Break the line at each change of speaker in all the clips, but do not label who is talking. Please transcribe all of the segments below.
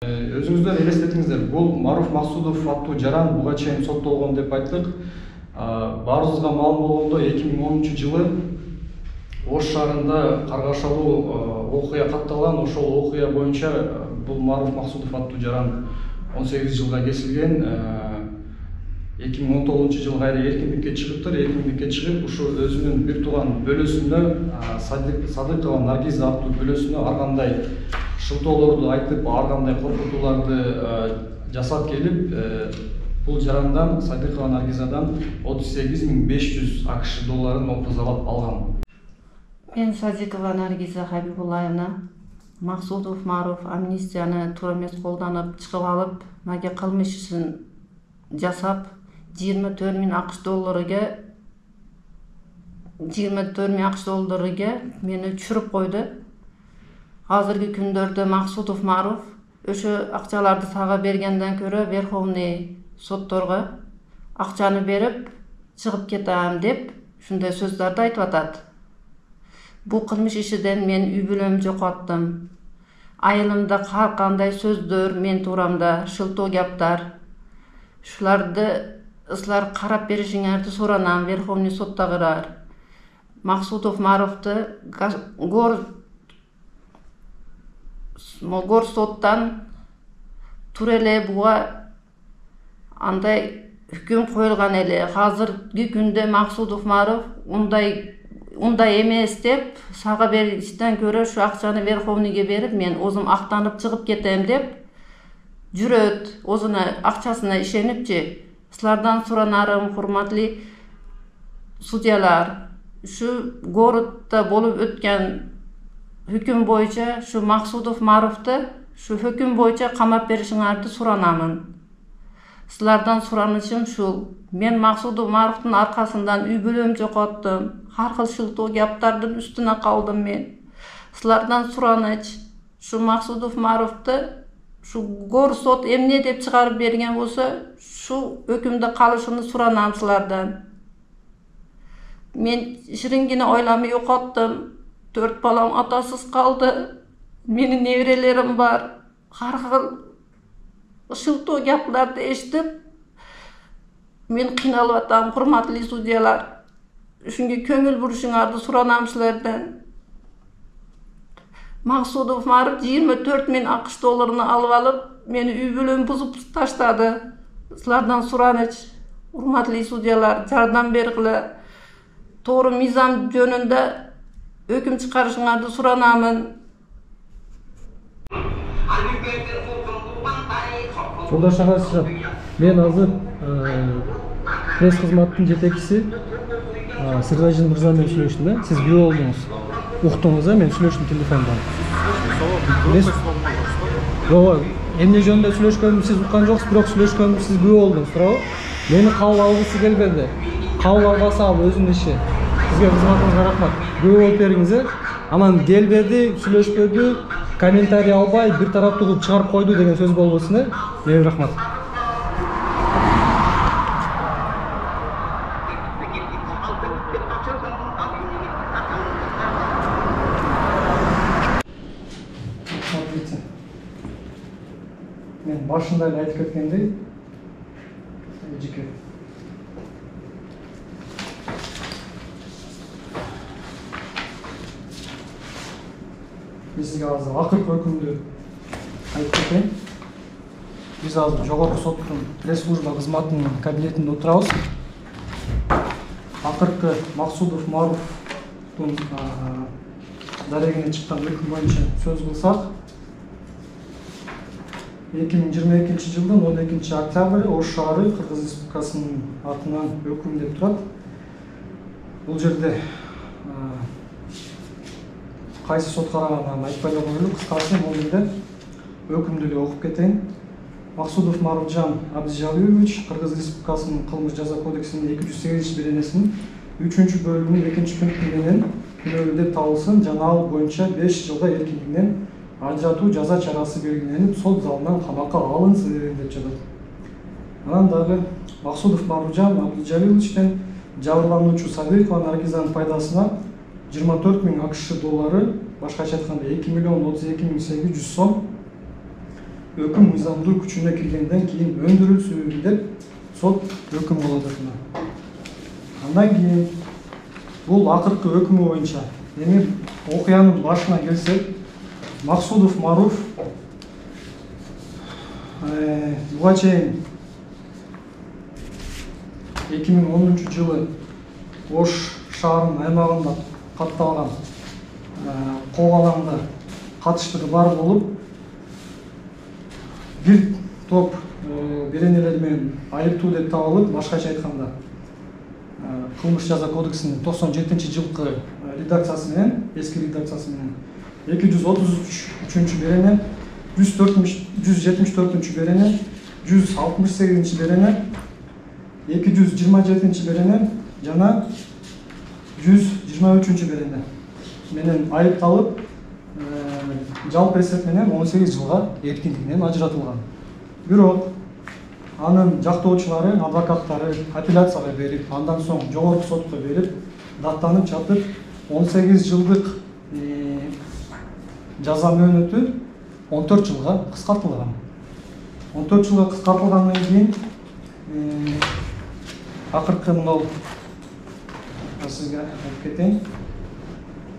Өзүңүздөр элестетиңиздер, бул Маруф Максудов аттуу жаран буга чейин соттолгон деп айттык. Баарыбызга маалым болгондо 2010 жылы Ош шаарында каргашалуу окуя катталган. Ошол окуя боюнча бул Маруф Максудов аттуу жаран 18 жылга кесилген. 2019 жылы кайра эркиндикке чыгыптыр. Эркиндикке чыгып, ушу өзүнүн бир тууган бөлөсүнө, Садыкова Наргиза аттуу бөлөсүнө ар кандай шылтоолорду айтып, ар кандай коркутууларды жасап келип, бул жарандан, Садыкова Наргизадан 38.500 АКШ долларын опузалап алган.
Мен Садыкова Наргиза Хабибуллаевна, Максудов Маруф амнистияны туура эмес колдонуп чыгып алып, мага кылмыш ишин жасап 24.000 АКШ долларыга мени түшүрүп койду. Азыркы күндөрдө Максудов Маруф ошо акчаларды сага бергенден көрө Верховный сотторго акчаны берип чыгып кетем деп ушундай сөздөрдү айтып атат. Бул кылмыш ишиден мен үй бүлөм жокоттум. Айылымда ар кандай сөздөр мен туурамда шылтоо кептар. Шуларды силер карап беришиңерди суранам Верховный соттагылар. Максудов Маруфту гор соттан тура эле буга андай хүкүм коюлган эле. Азыркы күндө Максудов Маруф ундай эмес деп сага бериштен көрө ушу акчаны Верховныйге берип, мен өзүм актанып чыгып кетем деп жүрөт. Өзүнө акчасына ишенипчи. Силерден суранарым, урматтуу судьялар, ушу городто болуп өткөн hüküm boyunca şu Максудов Маруфту şu hüküm boyunca камап беришиңерди суранамын. Силерден суранышым шул. Мен Максудов Маруфтун аркасынан үй бүлөм жокоттум. Ар кыл шылтоо кептардын үстүнө калдым мен. Силерден сураныч, şu Максудов Маруфту şu гор сот эмне деп чыгарып берген болсо, şu өкүмдө калышын суранам силерден. Мен ширингине ойламай жокоттум. 4 balam atasız kaldı. Menin nevrelerim var. Har xil ışıltoo gaplardı eşitip, men kıynalıp atam, hurmatly sudyalar. Şunga köngül buruşuңарды suranam sizlerden. Максудов Маруф 24.000 АКШ долларını alıp alıp, meni üy bölüm buzup taşladı. Sizlerden suranıç, hurmatly sudyalar, jardam bergile, toğru mizan jönünde öküm çıkarışыңарды суранамын.
Жолдаш аға, мен азыр пресс кызматтын жетекчиси Сырдажин мырза менен сүйлөштүм да. Сиз күбө болдуңуз. Уктуңуз, мен сүйлөштүм телефондон. Жок, эмне жөнүндө сүйлөшкөнүмдү сиз уккан жоксуз, бирок сүйлөшкөнүмдү сиз күбө болдуңуз, туурабы? Мени кабыл алгысы келбеди. Кабыл албаса ал өзүнүн иши. Сизге кызматыңызга рахмат. Күбө болуп бериңиз. Анан келбеди, сүйлөшпөдү, комментарий албай, бир тараптуу кылып чыгарып койду деген сөз болбосун. Рахмат. Мен башында эле айтып кеткендей, Bizga azır akırkı ökümdü ayıp keteyim. Biz azır Jogorku sottun press служба kızmatının kabinetinde oturabız. Akırkı Максудов Маруфтун дарегине чыккан өкүм боюнча сөз кылсак, 2022 жылдын 12 октябрь Ош шаары Кыргыз Республикасынын атынан өкүм деп турат. Бул жерде кайсы сот караганын айтпай эле коелу, кыскасы бул жерде өкүмдү эле окуп кетейин. Максудов Марufжан Абдижалилович Кыргыз Республикасынын кылмыш жаза кодексинин 208-беренесинин 3-бөлүмүнүн 2-пункту менен күнөөлүү деп табылсын жана ал боюнча 5 жылга эркиндигинен ажыратуу жаза чарасы белгиленип, сот залынан камакка алынсын деп жатат. Анан дагы Максудов Марufжан Абдижалиловичтен жабырлануучу Садыкова Наргизанын пайдасына 24.000 АКШ доллары, башкача айтканда 2.032.800 сом өкүм мыйзамдуу күчүнө киргенден кийин өндүрүлсүн деп сот өкүм кылып атат. Андан кийин бул акыркы өкүмү боюнча эми окуянын башына келсек, Максудов Маруф буга чейин 2010 жылы Ош шаарынын аймагында катталган кол алаңда катыштыгы бар болуп, бир топ беренелер менен айыптуу деп табылып, башкача айтканда кылмыш жаза кодексинин 97-жылкы редакциясы менен, эски редакциясы менен 233 берене, 174 берене, 168 берене, 227 берене жана 123 берене менен айыпталып, жалпы эсеп менен 18 жылга эркиндигинен ажыратылган. Бирок анын жактоочулары, адвокаттары апелляцияга берип, андан соң жогорку сотко берип, даттанып жатып, 18 жылдык жаза мөөнөтү 14 жылга кыскартылган. 14 жылга кыскартылгандан кийин акыркы мынау сизге айтып кетейин.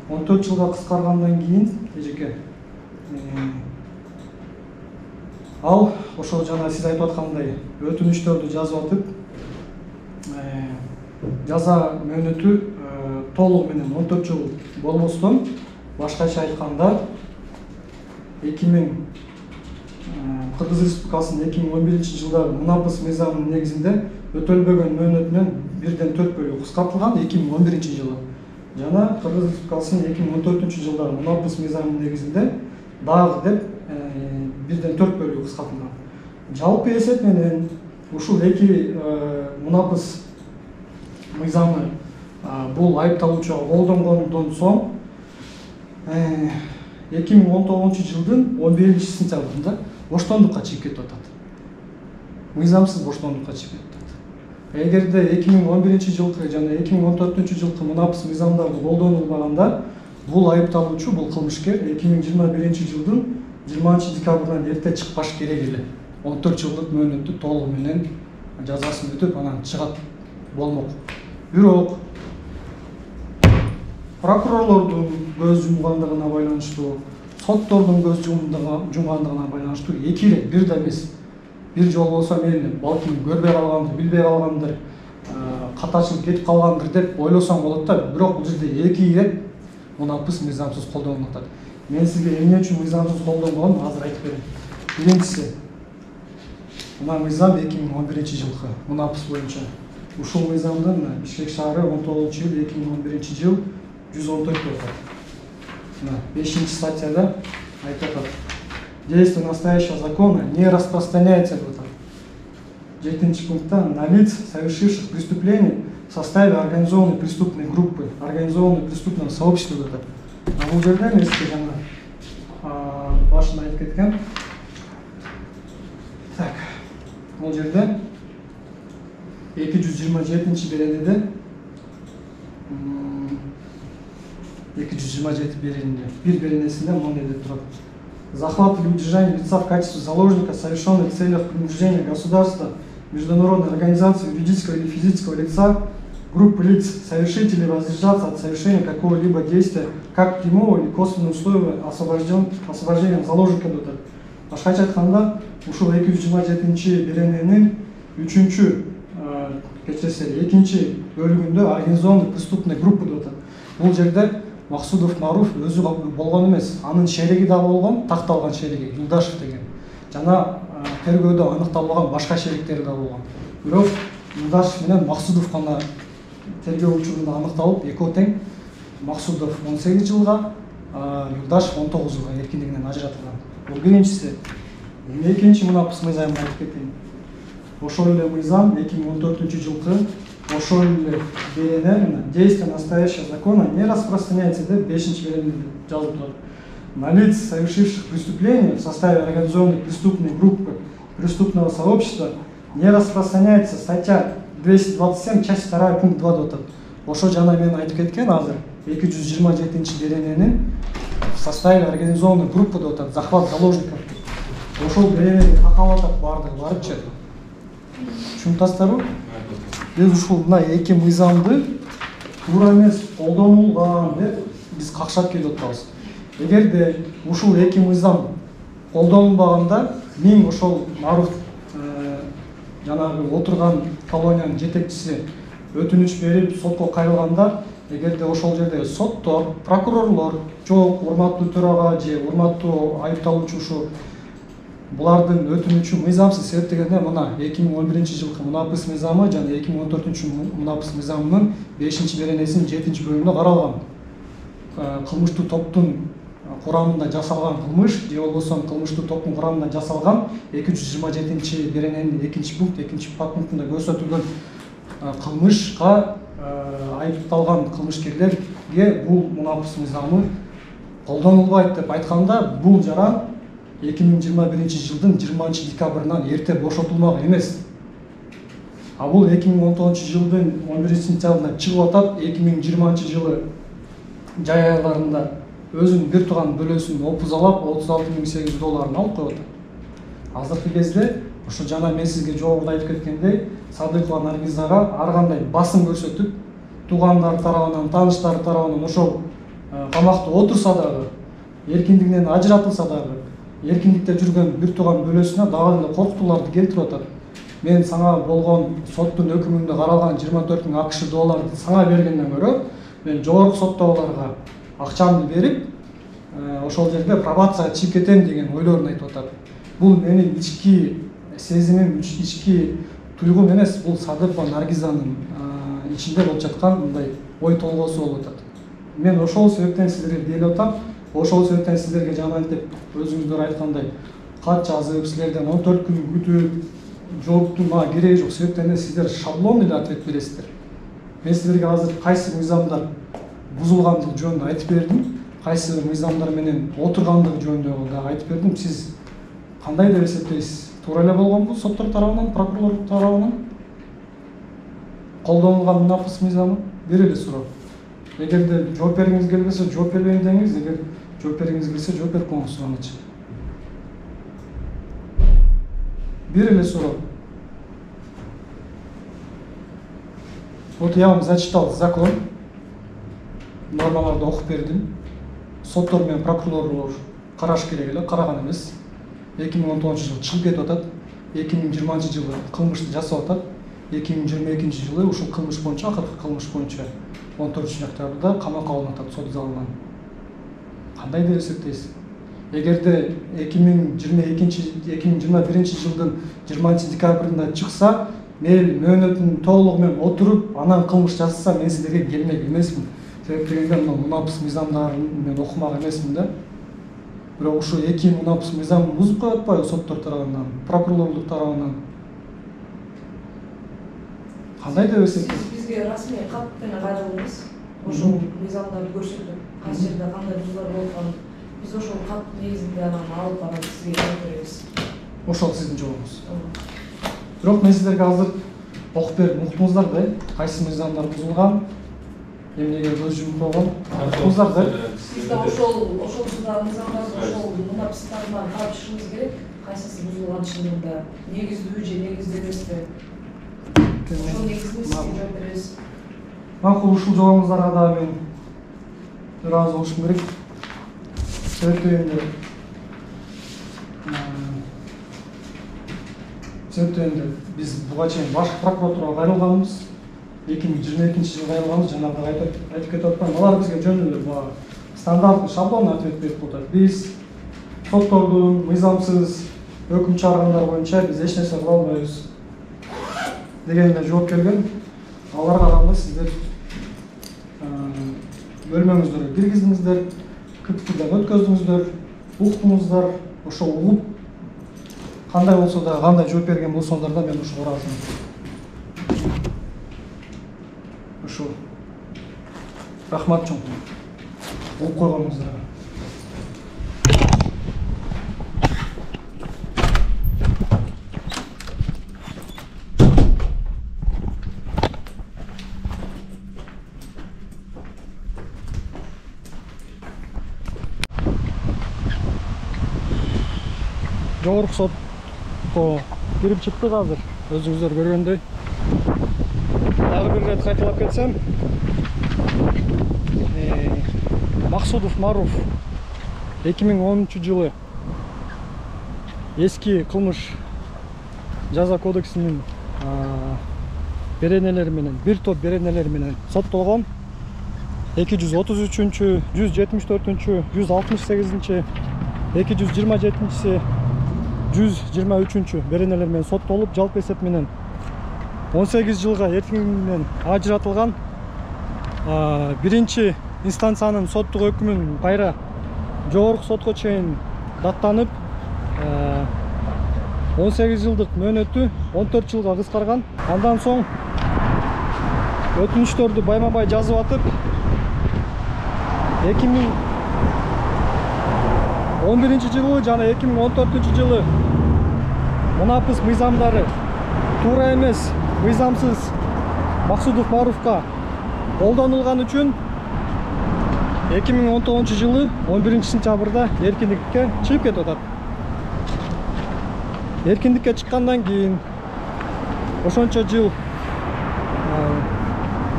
14 жылга кыскаргандан кийин эжеке ал ошол жана сиз айтып аткандай өтүнүчтөрдү жазып атып, жаза мөөнөтү толугу менен 14 жыл болбостон, башкача айтканда 2000 Кыргыз Республикасынын 2011 жылдагы мунапыс мыйзамынын негизинде өтөлбөгөн мөөнөтүнөн 1/4 бөлүгү кыскартылган 2011 жылы. Жана Кыргыз Республикасынын 2014 жылдагы мунапыс мыйзамынын негизинде дагы деп 1/4 бөлүгү кыскартылган. Жалпы эсеп менен ушул эки мунапыс мыйзамы бул айыпталуучуга колдонгондон соң 2019 жылдын 11 сентябрында боштондукка чыгып кетип атат. Мыйзамсыз боштондукка чыгып кетип атат. Эгерде 2011 жылкы жана 2014 жылкы мунапыс мыйзамдарды колдонулбаганда, бул айыпталуучу, бул кылмышкер 2021 жылдын 20 декабрынан эрте чыкпаш керек эле. 14 жылдык мөөнөттү толугу менен жазасын өтүп, анан чыгат болмок. Бирок прокурорлордун көз жумгандыгына байланыштуу, соттордун көз жумгандыгына байланыштуу эки ирет, бир да эмес. Бир жол болсо мейли, балким көрбөй калгандыр, билбей калгандыр, катачылып кетип калгандыр деп ойлосоң болот да, бирок бул жерде эки ирет мунапыс мыйзамсыз колдонулуп атат. Мен сизге эмне үчүн мыйзамсыз колдонгонун азыр айтып берем. Биринчиси, мына мыйзам 2011 жылкы мунапыс боюнча. Ушул мыйзамдын Бишкек шаары 19 жыл 2011 жыл 114 атат. 5 статьяда айтып атат. Действие настоящего закона не распространяется в этом. 7 пункта на лиц, совершивших преступление в составе организованной преступной группы, организованной преступного сообщества. А бул жерде эмески жана башында айтып кеткен. Так, бул жерде 227 беренеде 227 беренеде бир беренесинде мындай деп турат. Захват или удержание лица в качестве заложника, совершенный в целях принуждения государства, международной организации, юридического или физического лица, группы лиц, совершить или воздержаться от совершения какого-либо действия, как прямого или косвенного условия освобождением заложника дутат. Башкача айтканда, ушул 227 берененин 3-чү экинчи бөлүгүндө организованный преступный группа дутат. Бул жерде Максудов Маруф өзү болгон эмес, анын шериги да болгон, такталган шериги Юлдашев деген. Жана тергөөдө аныкталбаган башка шериктери да болгон. Бирок Юлдашев менен Максудов гана тергөө учурунда аныкталып, экөө тең. Максудов 18 жылга, Юлдашев 19 жылга эркиндигинен ажыратылган. Бул биринчиси. Экинчи мунапыс мыйзамын айтып кетейин. Ошол эле мыйзам 2014 жылкы ошол эле берене действие настоящего закона не распространяется деп 5-чи беренеде жазып турат. На лиц, совершивших преступление в составе организованной преступной группы преступного сообщества не распространяется статья 227, часть 2, пункт 2 датат. Ошо жана мен айтып кеткен азыр 227 берененин в составе организованной группы датат, захват заложников. ошол беренени такап атат баардыгы барыпчы. Түшүнүп атасыздарбы? Биз ушул мына эки мыйзамды туура эмес колдонулган деп биз какшап келип атабыз. Эгерде ушул эки мыйзам колдонулбаганда мен ошол Маруф жанагы отурган колониянын жетекчиси өтүнүч берип сотко кайрылганда, эгерде ошол жерде соттор, прокурорлор, жок урматтуу төрага же урматтуу айыпталуучу ушу булардын өтүнүчү мыйзамсыз себептегенде мына 2011-жылкы Мунапыс мыйзамы жана 2014-жылкы Мунапыс мыйзамынын 5-беренесинин 7-бөлүмүндө каралган. Кылмыштуу топтун курамында жасалган кылмыш же болбосо кылмыштуу топтун курамында жасалган 227-берененин 2-пункт 2-подпунктунда көрсөтүлгөн кылмышка айыпталган кылмышкерлерге бул Мунапыс мыйзамы колдонулбайт деп айтканда, бул жаран 2021-жылдын 20-декабрынан эрте бошотулмак эмес. А бул 2019-жылдын 11-сентябрында чыгып атат. 2020-жылы жай айларында өзүнүн бир тууган бөлөсүн опузалап $36.800 алып коюп атат. Азыркы кезде ошо жана мен сизге жогоруда айтып кеткендей, Садыкова Наргизага ар кандай басым көрсөтүп, туугандары тарабынан, тааныштары тарабынан ошол камакта отурса дагы, эркиндигинен ажыратылса дагы, эркиндикте жүргөн бир тууган бөлөсүнө дагы эле коркутууларды келтирип атат. Мен сага болгон соттун өкүмүндө каралган $24.000 сага бергенден көрө, мен жогорку соттогуларга акчамды берип, ошол жерде пробацияга чыгып кетем деген ойлорун айтып атат. Бул менин ички сезимим, ички туйгум эмес, бул Садыкова Наргизанын ичинде болуп жаткан мындай ой толгоосу болуп атат. Мен ошол себептен сиздерге келип атам. Ошол себептен сиздерге жанагынтип өзүңүздөр айткандай кат жазып, силерден 14 күн күтүп, жооптун мага кереги жок. Себептен сиздер шаблон эле ответ бересиздер. Мен сиздерге азыр кайсы мыйзамдар бузулгандыгы жөнүндө айтып бердим, кайсы мыйзамдар менен отургандыгы жөнүндө да айтып бердим. Сиз кандай деп эсептейсиз? Туура эле болгонбу соттор тарабынан, прокурорлор тарабынан колдонулган Мунапыс мыйзамы? Бир эле суроо. Эгерде жооп бергиңиз келбесе, жооп бербейм деңиз, эгер жооп бергиңиз келсе, жооп берип коюңуз суроонучу. Бир эле суроо. Вот я вам зачитал закон, нормаларды окуп бердим. Соттор менен прокурорлор караш керек эле, караган эмес. 2019-жылы чыгып кетип атат, 2020-жылы кылмышты жасап атат, 2022-жылы ушул кылмыш боюнча, акыркы кылмыш боюнча 14-октябрда камакка алынып атат сот залынан. Кандай деп эсептейсиз? Эгерде 2021-жылдын 20-декабрында чыкса, мейли мөөнөтүн толугу менен отуруп, анан кылмыш жасаса, мен сиздерге келмек эмесмин. Себеп дегенде Мунапыс мыйзамдарын мен окумак эмесмин да. Бирок ушу эки Мунапыс мыйзамын бузуп коюп атпайбы соттор тарабынан, прокурорлук тарабынан? Кандай деп эсептейсиз?
Бизге расмий кат менен кайрылыңыз. Ошол мыйзамдарды көрсөтүп, кайсы жерде кандай бузуулар болуп атканын биз ошол кат негизинде анан алып анан сизге жооп беребиз.
Ошол сиздин жообуңуз. Бирок мен сиздерге азыр окуп берип уктуңуздар да, кайсы мыйзамдар бузулган, эмнеге көз жумуп койгон, уктуңуздар да.
Бизде ошол мыйзамдарды ошол Мунапыстардан карап чыгышыбыз керек. Кайсысы бузулган чындыгында, негиздүү же негиздүү эмеспи? Ошол негизинде сизге жооп беребиз.
Макул, ушул жообуңуздарга да мен ыраазы болушум керек. Себептен биз буга чейин башкы прокуратурага кайрылганбыз. 2022-жылы кайрылганбыз, жанагы айтып кетип атпаймынбы? Алар бизге жөн эле стандарттуу шаблон ответ берип атат. Биз соттордун мыйзамсыз өкүм чыгаргандар боюнча биз эч нерсе кыла албайбыз деген эле жооп келген. Аларга кандай сиздер бөлмөңүздөргө киргиздиңиздер, КПКдан өткөздүңүздөр, уктуңуздар, ошол угуп кандай болсо да, кандай жооп берген болсоңдар да мен ушуга ыраазымын. Ошол. Рахмат чоң. Угуп койгонуңуздарга. жогорку сотко кирип чыктык азыр. Өзүңүздөр көргөндөй. Дагы бир рет кайталап кетсем, Максудов Маруф 2010 жылы эски кылмыш жаза кодексинин беренелери менен, бир топ беренелери менен соттолгон. 233-чү, 174-чү, 168-чи, 227-чи, 123-чү беренелер менен соттолуп, жалпы эсеп менен 18 жылга эркиндигинен ажыратылган. Биринчи инстанциянын соттук өкүмүн кайра жогорку сотко чейин даттанып, 18 жылдык мөөнөтү 14 жылга кыскарган. Андан соң өтүнүчтөрдү байма-бай жазып атып, 2011 жылы жана 2014 жылы мунапыс мыйзамдары туура эмес, мыйзамсыз Максудов Маруфка колдонулган үчүн 2019 жылы 11 сентябрда эркиндикке чыгып кетип атат. Эркиндикке чыккандан кийин ошончо жыл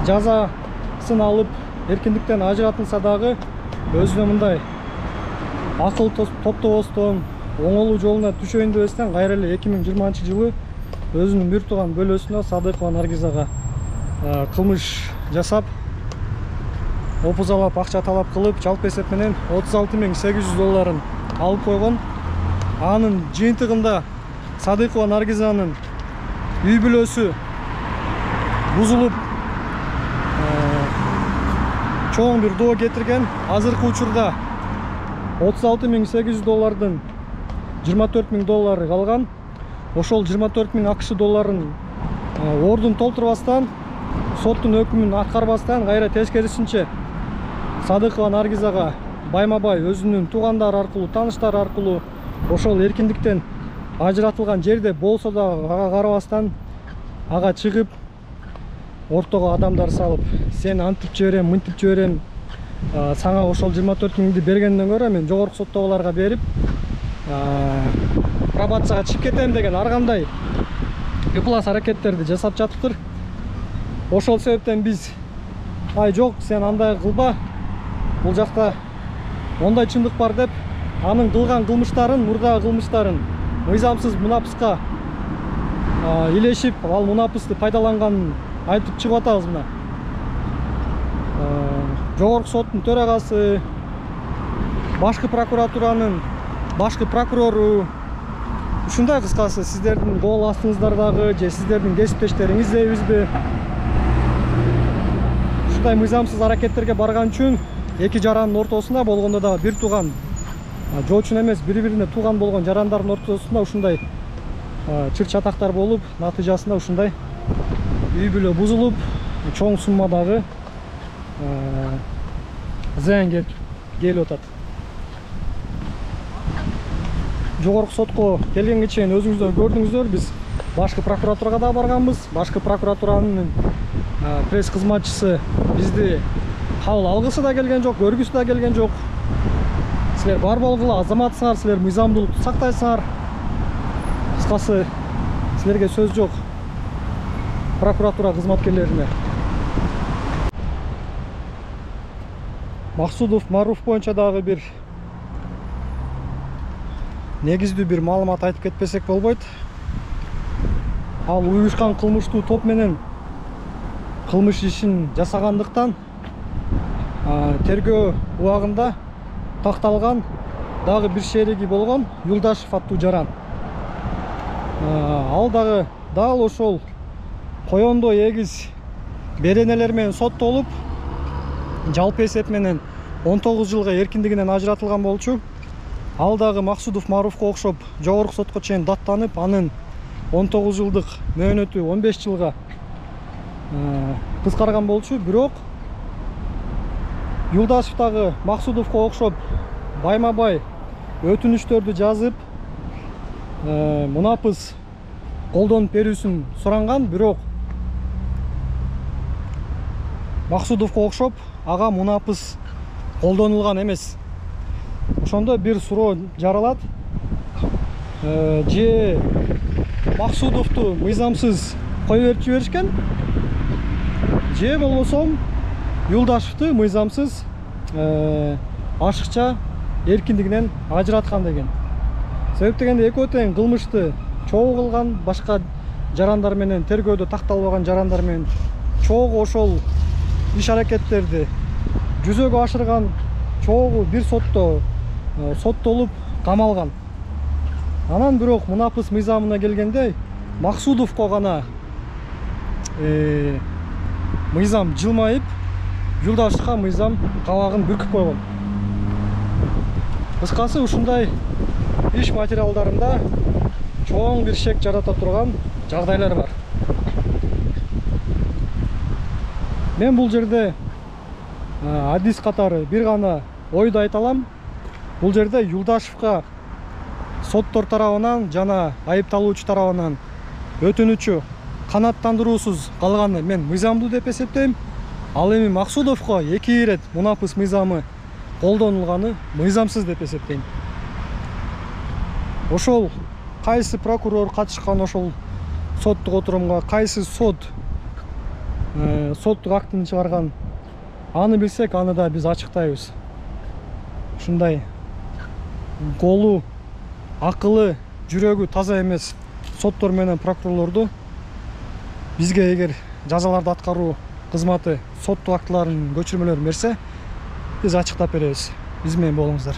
жазасын алып эркиндиктен ажыратылса дагы өзүнө мындай акыл топтобостон оңолуу жолуна түшөйүн дебестен кайра эле 2020 жылы өзүнүн бир тууган бөлөсүнө Садыкова Наргизага кылмыш жасап, опузалап, акча талап кылып, жалпы эсеп менен 36.800 долларын алып койгон. Анын жыйынтыгында Садыкова Наргизанын үй бүлөсү бузулуп, чоң бир доо кетирген. Азыркы учурда 36.800 доллардын 24.000 доллары калган. Ошол 24.000 акш долларын ордун толтурбастан, соттун өкүмүн аткарбастан, кайра тескерисинче Садыкова Наргизага байма-бай өзүнүн туугандары аркылуу, тааныштары аркылуу ошол эркиндиктен ажыратылган жерде болсо да ага карабастан, ага чыгып, ортого адамдар салып, сен антип жиберем, мынтип жиберем, сага ошол 24.000 бергенден көрө мен жогорку соттогуларга берип, пробацияга чыгып кетем деген ар кандай ыплас аракеттерди жасап жатыптыр. Ошол себептен биз ай жок, сен андай кылба, бул жакта ондай чындык бар деп, анын кылган кылмыштарын, мурдагы кылмыштарын мыйзамсыз мунапыска илешип, ал мунапысты пайдаланганын айтып чыгып атабыз. Мына жогорку соттун төрагасы, башкы прокуратуранын башкы прокурору, ушундай кыскасы сиздердин кол астыңыздардагы же сиздердин кесиптештериңиз дейбизби, ушундай мыйзамсыз аракеттерге барган үчүн эки жарандын ортосунда болгондо да бир тууган, жоочун эмес, бири-бирине тууган болгон жарандардын ортосунда ушундай чыр чатактар болуп, натыйжасында ушундай үй бүлө бузулуп, чоң суммадагы зыян келип атат. Жогорку сотко келгенге чейин өзүңүздөр көрдүңүздөр, биз башкы прокуратурага да барганбыз. Башкы прокуратуранын пресс кызматчысы бизди кабыл алгысы да келген жок, көргүсү да келген жок. Силер бар болгула азаматсыңар, силер мыйзамдуулукту сактайсыңар. Кыскасы силерге сөз жок прокуратура кызматкерлерине. Максудов Маруф боюнча дагы бир негиздүү бир маалымат айтып кетпесек болбойт. Ал уюшкан кылмыштуу топ менен кылмыш ишин жасагандыктан тергөө убагында такталган дагы бир шериги болгон Юлдашев аттуу жаран. Ал дагы дал ошол коёндой эгиз беренелер менен соттолуп, жалпы эсеп менен 19 жылга эркиндигинен ажыратылган болчу. Ал дагы Максудов Маруфка окшоп жогорку сотко чейин даттанып, анын 19 жылдык мөөнөтү 15 жылга кыскарган болчу. Бирок Юлдашев дагы Максудовко окшоп байма-бай өтүнүчтөрдү жазып, мунапыс колдонуп берүүсүн суранган. Бирок Максудовко окшоп ага мунапыс колдонулган эмес. Ошондо бир суроо жаралат. же Максудовду мыйзамсыз коюп берип жиберишкен, же болбосо Юлдашевду мыйзамсыз ашыкча эркиндигинен ажыраткан деген. Себеп дегенде экөө тең кылмышты чогуу кылган, башка жарандар менен, тергөөдө такталбаган жарандар менен чогуу ошол иш аракеттерди жүзөгө ашырган, чогуу бир сотто соттолуп камалган. Анан бирок мунапыс мыйзамына келгенде Максудовго гана мыйзам жылмайып, Юлдашевга мыйзам кабагын бүркүп койгон. Кыскасы ушундай иш материалдарында чоң бир шек жарата турган жагдайлар бар. Мен бул жерде адис катары бир гана ойду айта алам. Бул жерде Юлдашевга соттор тарабынан жана айыпталуучу тарабынан өтүнүчү канааттандыруусуз калганы мен мыйзамдуу деп эсептейм. Ал эми Максудовго 2 ирет мунапыс мыйзамы колдонулганы мыйзамсыз деп эсептейм. Ошол кайсы прокурор катышкан ошол соттук отурумга, кайсы соттук актын чыгарган, аны билсек, аны да биз ачыктайбыз. Ушундай колу, акылы, жүрөгү таза эмес соттор менен прокурорлорду бизге эгер жазаларды аткаруу кызматы соттук актыларын көчүрмөлөрүн берсе, биз ачыктап беребиз. Биз менен болуңуздар.